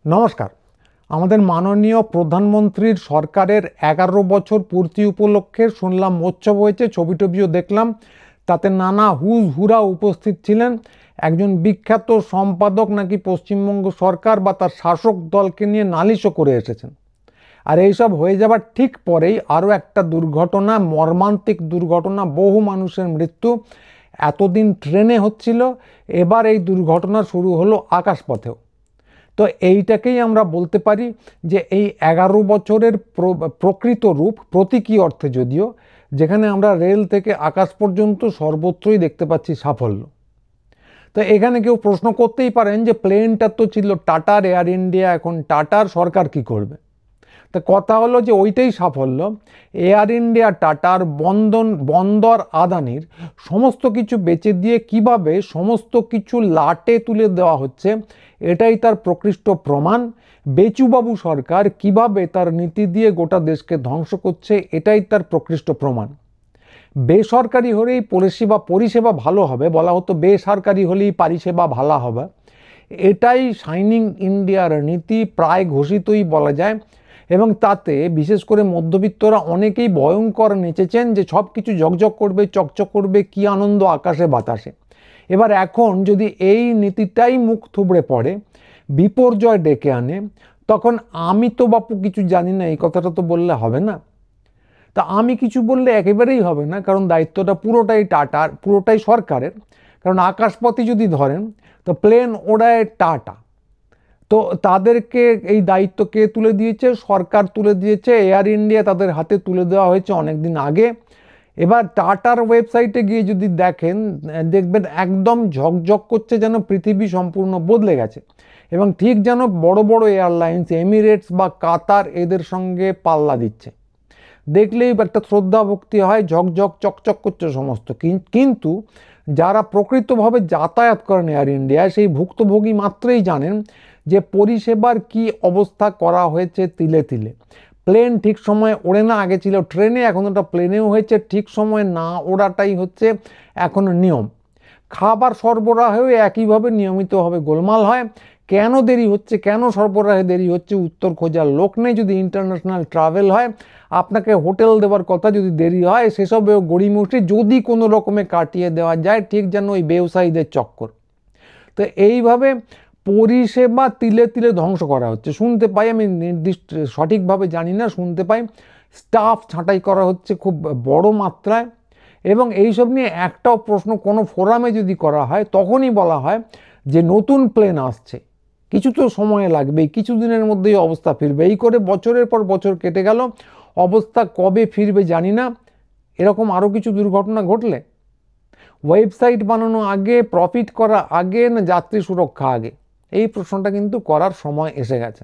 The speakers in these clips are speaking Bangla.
নমস্কার। আমাদের মাননীয় প্রধানমন্ত্রীর সরকারের 11 বছর পূর্তি উপলক্ষে শুনলাম উৎসব হয়েছে, ছবি টবিও দেখলাম। তাতে নানা হুরা উপস্থিত ছিলেন। একজন বিখ্যাত সম্পাদক নাকি পশ্চিমবঙ্গ সরকার বা তার শাসক দলকে নিয়ে নালিশও করে এসেছেন। আর এইসব হয়ে যাবার ঠিক পরেই আরও একটা দুর্ঘটনা, মর্মান্তিক দুর্ঘটনা, বহু মানুষের মৃত্যু। এতদিন ট্রেনে হচ্ছিল, এবার এই দুর্ঘটনা শুরু হলো আকাশপথেও। তো এইটাকেই আমরা বলতে পারি যে এই 11 বছরের প্রকৃত রূপ, প্রতীকী অর্থে যদিও, যেখানে আমরা রেল থেকে আকাশ পর্যন্ত সর্বত্রই দেখতে পাচ্ছি সাফল্য। তো এখানে কেউ প্রশ্ন করতেই পারেন যে প্লেনটা তো ছিল টাটার, এয়ার ইন্ডিয়া, এখন টাটার সরকার কি করবে? তা কথা হলো যে ওইটাই সাফল্য। এয়ার ইন্ডিয়া, টাটার, বন্দর আদানির সমস্ত কিছু বেচে দিয়ে কিভাবে সমস্ত কিছু লাটে তুলে দেওয়া হচ্ছে, এটাই তার প্রকৃষ্ট প্রমাণ। বেচুবাবু সরকার কিভাবে তার নীতি দিয়ে গোটা দেশকে ধ্বংস করছে, এটাই তার প্রকৃষ্ট প্রমাণ। বেসরকারি হলেই পরিষেবা ভালো হবে, বলা হতো বেসরকারি হলেই পরিষেবা ভালো হবে। এটাই শাইনিং ইন্ডিয়ার নীতি, প্রায় ঘোষিতই বলা যায়। এবং তাতে বিশেষ করে মধ্যবিত্তরা অনেকেই ভয়ঙ্কর নেচেছেন যে সব কিছু ঝকঝক করবে, চকচক করবে, কি আনন্দ আকাশে বাতাসে। এবার এখন যদি এই নীতিটাই মুখ থুবড়ে পড়ে, বিপর্যয় ডেকে আনে, তখন আমি তো বাপু কিছু জানি না এই কথাটা তো বললে হবে না। তা আমি কিছু বললে একেবারেই হবে না, কারণ দায়িত্বটা পুরোটাই টাটার, পুরোটাই সরকারের। কারণ আকাশপথে যদি ধরেন তো প্লেন ওড়ায় টাটা, তো তাদেরকে এই দায়িত্ব কে তুলে দিয়েছে? সরকার তুলে দিয়েছে। এয়ার ইন্ডিয়া তাদের হাতে তুলে দেওয়া হয়েছে অনেক দিন আগে। এবার টাটার ওয়েবসাইটে গিয়ে যদি দেখেন, দেখবেন একদম ঝকঝক করছে, যেন পৃথিবী সম্পূর্ণ বদলে গেছে। এবং ঠিক যেন বড় বড় এয়ারলাইন্স, এমিরেটস বা কাতার এদের সঙ্গে পাল্লা দিচ্ছে। দেখলেই একটা শ্রদ্ধা ভক্তি হয়, ঝকঝক চকচক করছে সমস্ত। কিন্তু যারা প্রকৃতভাবে যাতায়াত করেন এয়ার ইন্ডিয়ায়, সেই ভুক্তভোগী মাত্রই জানেন যে পরিষেবার কি অবস্থা করা হয়েছে তিলে তিলে। প্লেন ঠিক সময়ে ওড়ে না, আগে ছিল ট্রেনে, এখন ওটা প্লেনেও হয়েছে। ঠিক সময়ে না ওড়াটাই হচ্ছে এখন নিয়ম। খাবার সরবরাহেও একইভাবে নিয়মিতভাবে গোলমাল হয়। কেন দেরি হচ্ছে, কেন সরবরাহে দেরি হচ্ছে, উত্তর খোঁজার লোক নেই। যদি ইন্টারন্যাশনাল ট্রাভেল হয়, আপনাকে হোটেল দেওয়ার কথা যদি দেরি হয়, সেসবেও গড়িমসি যদি কোনো রকমে কাটিয়ে দেওয়া যায়, ঠিক যেন ওই ব্যবসায়ীদের চক্কর। তো এইভাবে পরিষেবা তিলে তিলে ধ্বংস করা হচ্ছে। শুনতে পাই, আমি নির্দিষ্ট সঠিকভাবে জানি না, শুনতে পাই স্টাফ ছাঁটাই করা হচ্ছে খুব বড় মাত্রায়। এবং এইসব নিয়ে একটাও প্রশ্ন কোনো ফোরামে যদি করা হয়, তখনই বলা হয় যে নতুন প্লেন আসছে, কিছু তো সময় লাগবে, কিছুদিনের মধ্যেই অবস্থা ফিরবে। এই করে বছরের পর বছর কেটে গেল, অবস্থা কবে ফিরবে জানি না। এরকম আরও কিছু দুর্ঘটনা ঘটলে ওয়েবসাইট বানানো আগে, প্রফিট করা আগে, না যাত্রী সুরক্ষা আগে? এই প্রশ্নটা কিন্তু করার সময় এসে গেছে।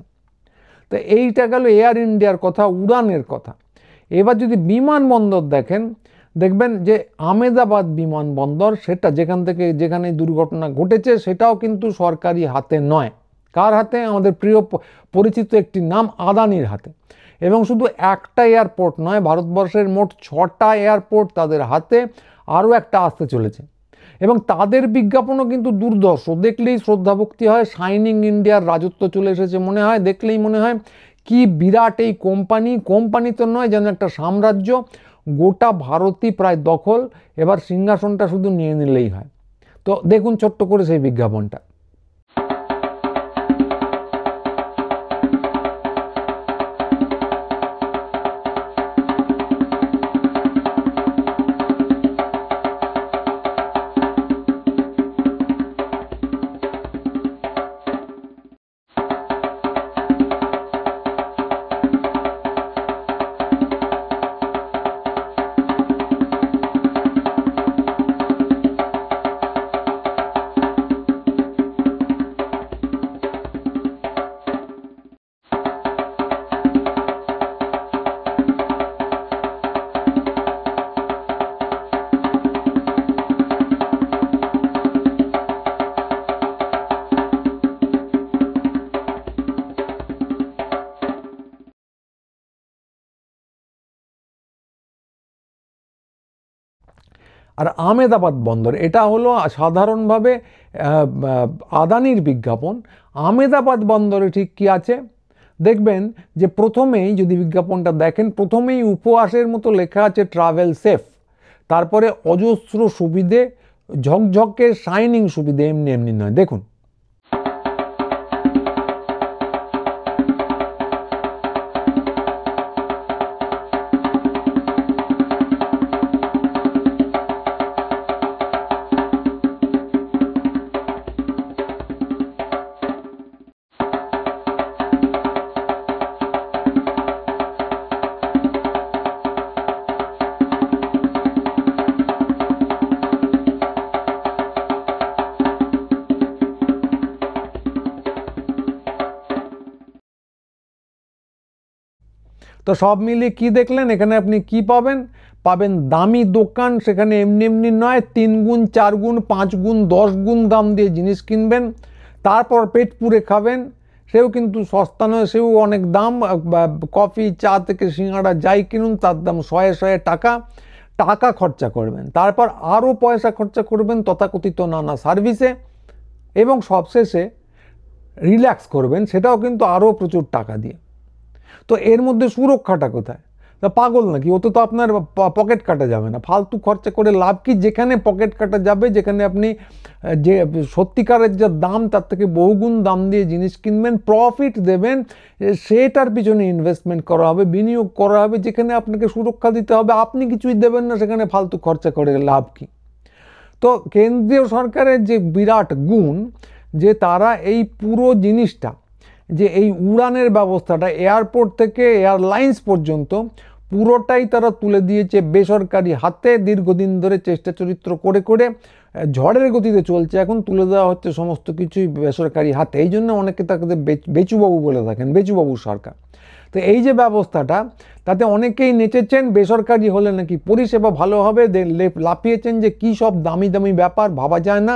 তো এইটা গেল এয়ার ইন্ডিয়ার কথা, উড়ানের কথা। এবার যদি বিমানবন্দর দেখেন, দেখবেন যে আহমেদাবাদ বিমানবন্দর, সেটা যেখানে দুর্ঘটনা ঘটেছে, সেটাও কিন্তু সরকারি হাতে নয়। কার হাতে? আমাদের প্রিয় পরিচিত একটি নাম, আদানির হাতে। এবং শুধু একটা এয়ারপোর্ট নয়, ভারতবর্ষের মোট 6টা এয়ারপোর্ট তাদের হাতে, আরও একটা আসতে চলেছে। এবং তাদের বিজ্ঞাপনও কিন্তু দুর্ধর্ষ, দেখলেই শ্রদ্ধাভক্তি হয়। শাইনিং ইন্ডিয়ার রাজত্ব চলে এসেছে মনে হয়, দেখলেই মনে হয় কি বিরাট এই কোম্পানি তো নয়, যেন একটা সাম্রাজ্য। গোটা ভারতই প্রায় দখল, এবার সিংহাসনটা শুধু নিয়ে নিলেই হয়। তো দেখুন ছোট্ট করে সেই বিজ্ঞাপনটা। আর আমেদাবাদ বন্দর, এটা হলো সাধারণভাবে আদানির বিজ্ঞাপন। আমেদাবাদ বন্দরে ঠিক কি আছে দেখবেন যে প্রথমেই যদি বিজ্ঞাপনটা দেখেন, প্রথমেই উপহাসের মতো লেখা আছে ট্রাভেল সেফ, তারপরে অজস্র সুবিধে, ঝকঝকে শাইনিং সুবিধে, এমনি এমনি নয়। দেখুন, তো সব মিলিয়ে কি দেখলেন, এখানে আপনি কি পাবেন? পাবেন দামি দোকান, সেখানে এমনি এমনি নয়, 3 গুণ 4 গুণ 5 গুণ 10 গুণ দাম দিয়ে জিনিস কিনবেন, তারপর পেট পুরে খাবেন, সেও কিন্তু সস্তা নয়, সেও অনেক দাম। কফি, চা থেকে সিঙ্গাড়া যাই কিনুন তার দাম 100 টাকা। টাকা খরচা করবেন, তারপর আরও পয়সা খরচা করবেন তথাকথিত নানা সার্ভিসে, এবং সবশেষে রিল্যাক্স করবেন, সেটাও কিন্তু আরও প্রচুর টাকা দিয়ে। তো এর মধ্যে সুরক্ষাটা কোথায়? তা পাগল নাকি? ওতে তো আপনার পকেট কাটা যাবে না, ফালতু খরচা করে লাভ কি? যেখানে পকেট কাটা যাবে, যেখানে আপনি যে সত্যিকারের যা দাম তার থেকে বহুগুণ দাম দিয়ে জিনিস কিনবেন, প্রফিট দেবেন, সেটার পিছনে ইনভেস্টমেন্ট করা হবে, বিনিয়োগ করা হবে। যেখানে আপনাকে সুরক্ষা দিতে হবে, আপনি কিছুই দেবেন না, সেখানে ফালতু খরচা করে লাভ কি? তো কেন্দ্রীয় সরকারের যে বিরাট গুণ, যে তারা এই পুরো জিনিসটা, যে এই উড়ানের ব্যবস্থাটা এয়ারপোর্ট থেকে এয়ারলাইন্স পর্যন্ত পুরোটাই তারা তুলে দিয়েছে বেসরকারি হাতে। দীর্ঘদিন ধরে চেষ্টা চরিত্র করে করে ঝড়ের গতিতে চলছে, এখন তুলে দেওয়া হচ্ছে সমস্ত কিছুই বেসরকারি হাতে। এই জন্য অনেকে তাকে বেচুবাবু বলে থাকেন, বেচুবাবু সরকার। তো এই যে ব্যবস্থাটা, তাতে অনেকেই নেচেছেন, বেসরকারি হলে নাকি পরিষেবা ভালো হবে, লাফিয়েছেন যে কী সব দামি দামি ব্যাপার, ভাবা যায় না।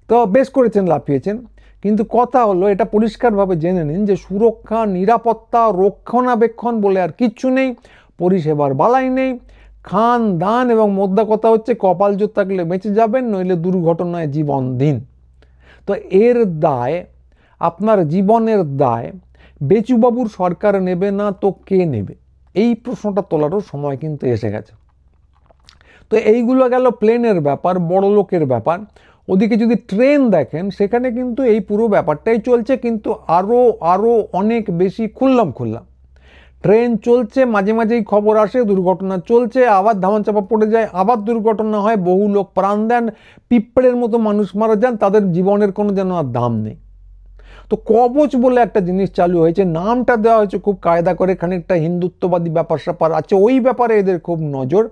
তো বেশ করেছেন, লাফিয়েছেন। কিন্তু কথা হলো, এটা পরিষ্কারভাবে জেনে নিন যে সুরক্ষা, নিরাপত্তা, রক্ষণাবেক্ষণ বলে আর কিচ্ছু নেই, পরিষেবার বালাই নেই। খান দান এবং মোদ্দা কথা হচ্ছে, কপাল জোর থাকলে বেঁচে যাবেন, নইলে দুর্ঘটনায় জীবন দিন। তো এর দায়, আপনার জীবনের দায় বেচুবাবুর সরকার নেবে না তো কে নেবে? এই প্রশ্নটা তোলারও সময় কিন্তু এসে গেছে। তো এইগুলো গেল প্লেনের ব্যাপার, বড় লোকের ব্যাপার। ওদিকে যদি ট্রেন দেখেন, সেখানে কিন্তু এই পুরো ব্যাপারটাই চলছে, কিন্তু আরও অনেক বেশি খুললাম। ট্রেন চলছে, মাঝে মাঝেই খবর আসে দুর্ঘটনা চলছে, আবার ধামাচাপা পড়ে যায়, আবার দুর্ঘটনা হয়, বহু লোক প্রাণ দেন, পিঁপড়ের মতো মানুষ মারা যান, তাদের জীবনের কোনো যেন আর দাম নেই। তো কবচ বলে একটা জিনিস চালু হয়েছে, নামটা দেওয়া হয়েছে খুব কায়দা করে, খানিকটা হিন্দুত্ববাদী ব্যাপার স্যাপার আছে, ওই ব্যাপারে এদের খুব নজর।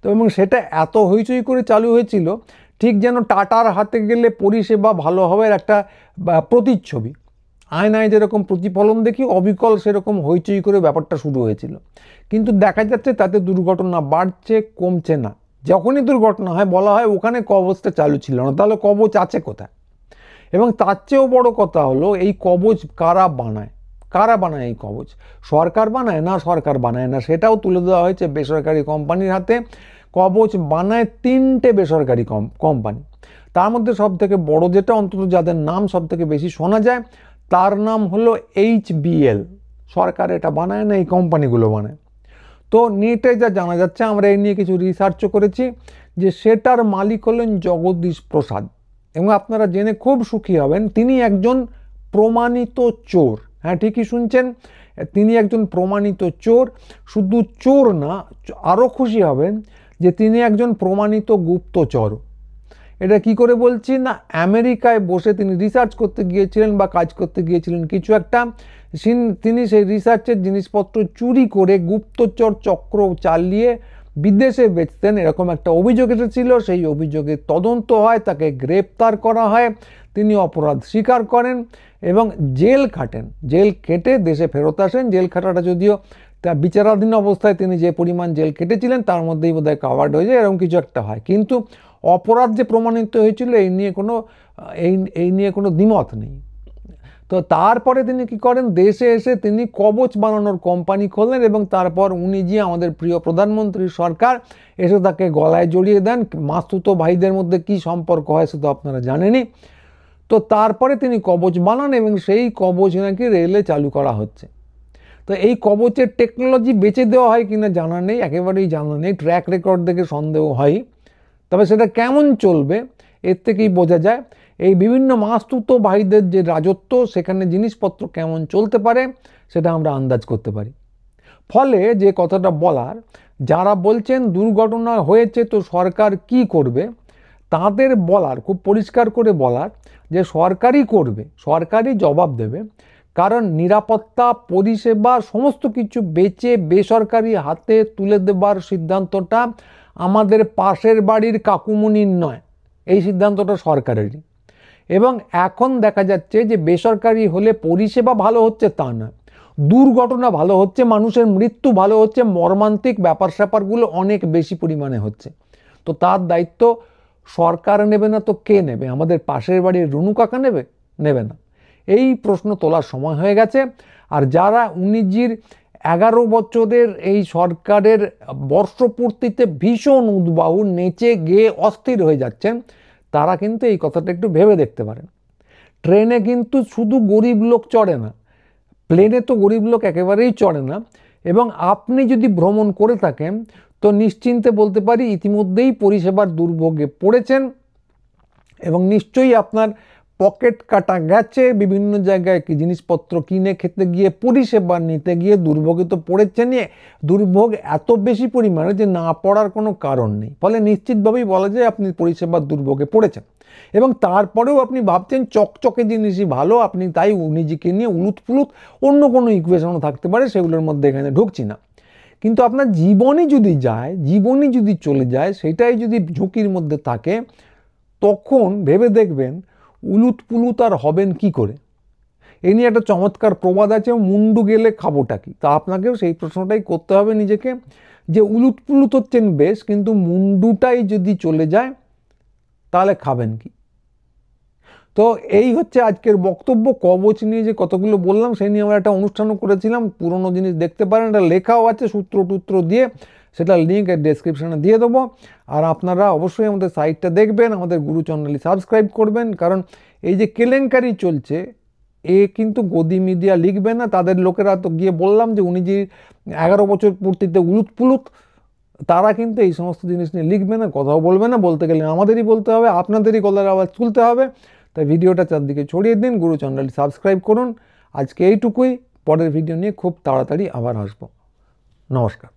তো এবং সেটা এত হইচই করে চালু হয়েছিল, ঠিক যেন টাটার হাতে গেলে পরিষেবা ভালো হবে একটা প্রতিচ্ছবি। আয়নায় যেরকম প্রতিফলন দেখি, অবিকল সেরকম হইচই করে ব্যাপারটা শুরু হয়েছিল। কিন্তু দেখা যাচ্ছে তাতে দুর্ঘটনা বাড়ছে, কমছে না। যখনই দুর্ঘটনা হয় বলা হয় ওখানে কবচটা চালু ছিল না, তাহলে কবচ আছে কোথায়? এবং তার চেয়েও বড় কথা হলো, এই কবচ কারা বানায়? এই কবচ সরকার বানায় না? সরকার বানায় না, সেটাও তুলে দেওয়া হয়েছে বেসরকারি কোম্পানির হাতে। কবচ বানায় 3টে বেসরকারি কোম্পানি। তার মধ্যে সব থেকে বড় যেটা, অন্তত যাদের নাম সব থেকে বেশি শোনা যায়, তার নাম হলো HBL। সরকার এটা বানায় না, এই কোম্পানিগুলো বানায়। তো নেটে যা জানা যাচ্ছে, আমরা এই নিয়ে কিছু রিসার্চও করেছি, যে সেটার মালিক হলেন জগদীশ প্রসাদ। এবং আপনারা জেনে খুব সুখী হবেন, তিনি একজন প্রমাণিত চোর। হ্যাঁ, ঠিকই শুনছেন, তিনি একজন প্রমাণিত চোর। শুধু চোর না, আরও খুশি হবেন যে তিনি একজন প্রমাণিত গুপ্তচর। এটা কি করে বলছি না, আমেরিকায় বসে তিনি রিসার্চ করতে গিয়েছিলেন বা কাজ করতে গিয়েছিলেন কিছু একটা, তিনি সেই রিসার্চের জিনিসপত্র চুরি করে গুপ্তচর চক্র চালিয়ে বিদেশে বেচতেন, এরকম একটা অভিযোগ এসেছিল। সেই অভিযোগে তদন্ত হয়, তাকে গ্রেপ্তার করা হয়, তিনি অপরাধ স্বীকার করেন এবং জেল খাটেন। জেল কেটে দেশে ফেরত আসেন। জেল খাটাটা যদিও তা বিচারাধীন অবস্থায় তিনি যে পরিমাণ জেল কেটেছিলেন তার মধ্যেই বোধহয় কাভার্ড হয়ে যায়, এরকম কিছু একটা হয়। কিন্তু অপরাধ যে প্রমাণিত হয়েছিল এই নিয়ে কোনো দ্বিমত নেই। তো তো তারপরে তিনি কি করেন, দেশে এসে তিনি কবচ বানানোর কোম্পানি খোলেন এবং তারপর উনি যে আমাদের প্রিয় প্রধানমন্ত্রীর সরকার এসে তাকে গলায় জড়িয়ে দেন। মাসতুতো ভাইদের মধ্যে কি সম্পর্ক হয় সেটা আপনারা জানেনই। তো তারপরে তিনি কবচ বানান এবং সেই কবচ নাকি রেলে চালু করা হচ্ছে। তো এই কবচের টেকনোলজি বেচে দেওয়া হয় কিনা জানা নেই, একেবারেই জানা নেই। ট্র্যাক রেকর্ড দেখে সন্দেহ হয়, তবে সেটা কেমন চলবে এর থেকেই বোঝা যায় এই বিভিন্ন মাসতুতো ভাইদের যে রাজত্ব, সেখানে জিনিসপত্র কেমন চলতে পারে সেটা আমরা আন্দাজ করতে পারি। ফলে যে কথাটা বলার, যারা বলছেন দুর্ঘটনা হয়েছে তো সরকার কি করবে, তাদের বলার, খুব পরিষ্কার করে বলার যে সরকারই করবে, সরকারই জবাব দেবে। কারণ নিরাপত্তা, পরিষেবা সমস্ত কিছু বেচে বেসরকারি হাতে তুলে দেবার সিদ্ধান্তটা আমাদের পাশের বাড়ির কাকুমনির নয়, এই সিদ্ধান্তটা সরকারেরই। এবং এখন দেখা যাচ্ছে যে বেসরকারি হলে পরিষেবা ভালো হচ্ছে তা না, দুর্ঘটনা ভালো হচ্ছে, মানুষের মৃত্যু ভালো হচ্ছে, মর্মান্তিক ব্যাপার স্যাপারগুলো অনেক বেশি পরিমাণে হচ্ছে। তো তার দায়িত্ব সরকার নেবে না তো কে নেবে? আমাদের পাশের বাড়ির রুনু কাকা নেবে? নেবে না। এই প্রশ্ন তোলার সময় হয়ে গেছে। আর যারা 19জির 11 বছরের এই সরকারের বর্ষপূর্তিতে ভীষণ উদ্বাহু, নেচে গেয়ে অস্থির হয়ে যাচ্ছেন, তারা কিন্তু এই কথাটা একটু ভেবে দেখতে পারেন। ট্রেনে কিন্তু শুধু গরিব লোক চড়ে না, প্লেনে তো গরিব লোক একেবারেই চড়ে না। এবং আপনি যদি ভ্রমণ করে থাকেন তো নিশ্চিন্তে বলতে পারি ইতিমধ্যেই পরিষেবার দুর্ভোগে পড়েছেন এবং নিশ্চয়ই আপনার পকেট কাটা গেছে, বিভিন্ন জায়গায় কি জিনিসপত্র কিনে খেতে গিয়ে, পরিষেবা নিতে গিয়ে দুর্ভোগে তো পড়েছেন। দুর্ভোগ এত বেশি পরিমাণে যে না পড়ার কোনো কারণ নেই। ফলে নিশ্চিতভাবেই বলা যায় আপনি পরিষেবার দুর্ভোগে পড়েছেন। এবং তারপরেও আপনি ভাবছেন চকচকে জিনিসই ভালো, আপনি তাই নিজেকে নিয়ে উলুত পুলুত, অন্য কোনো ইকুয়েশনও থাকতে পারে, সেগুলোর মধ্যে এখানে ঢুকছি না। কিন্তু আপনার জীবনই যদি যায়, জীবনই যদি চলে যায়, সেটাই যদি ঝুঁকির মধ্যে থাকে, তখন ভেবে দেখবেন উলুত পুলুত আর হবেন কি করে। এই নিয়ে একটা চমৎকার প্রবাদ আছে, মুন্ডু গেলে খাবোটা কি। তা আপনাকেও সেই প্রশ্নটাই করতে হবে নিজেকে, যে উলুত পুলুত হচ্ছেন বেশ, কিন্তু মুন্ডুটাই যদি চলে যায় তাহলে খাবেন কি। তো এই হচ্ছে আজকের বক্তব্য। কবচ নিয়ে যে কতগুলো বললাম সেই নিয়ে আমরা একটা অনুষ্ঠানও করেছিলাম, পুরনো জিনিস দেখতে পারেন, এটা লেখাও আছে সূত্র টুত্র দিয়ে, সেটা লিঙ্ক ডেসক্রিপশনে দিয়ে দেবো। আর আপনারা অবশ্যই আমাদের সাইটটা দেখবেন, আমাদের গুরু চ্যানেলটি সাবস্ক্রাইব করবেন। কারণ এই যে কেলেঙ্কারি চলছে, এ কিন্তু গদি মিডিয়া লিখবে না, তাদের লোকেরা তো গিয়ে বললাম যে উনি যে 11 বছর পূর্তিতে উলুত পুলুত, তারা কিন্তু এই সমস্ত জিনিস নিয়ে লিখবে না, কথাও বলবে না। বলতে গেলে আমাদেরই বলতে হবে, আপনাদেরই গলার আওয়াজ তুলতে হবে। তাই ভিডিওটা চারদিকে ছড়িয়ে দিন, গুরু চ্যানেলটি সাবস্ক্রাইব করুন। আজকে এইটুকুই, পরের ভিডিও নিয়ে খুব তাড়াতাড়ি আবার আসবো। নমস্কার।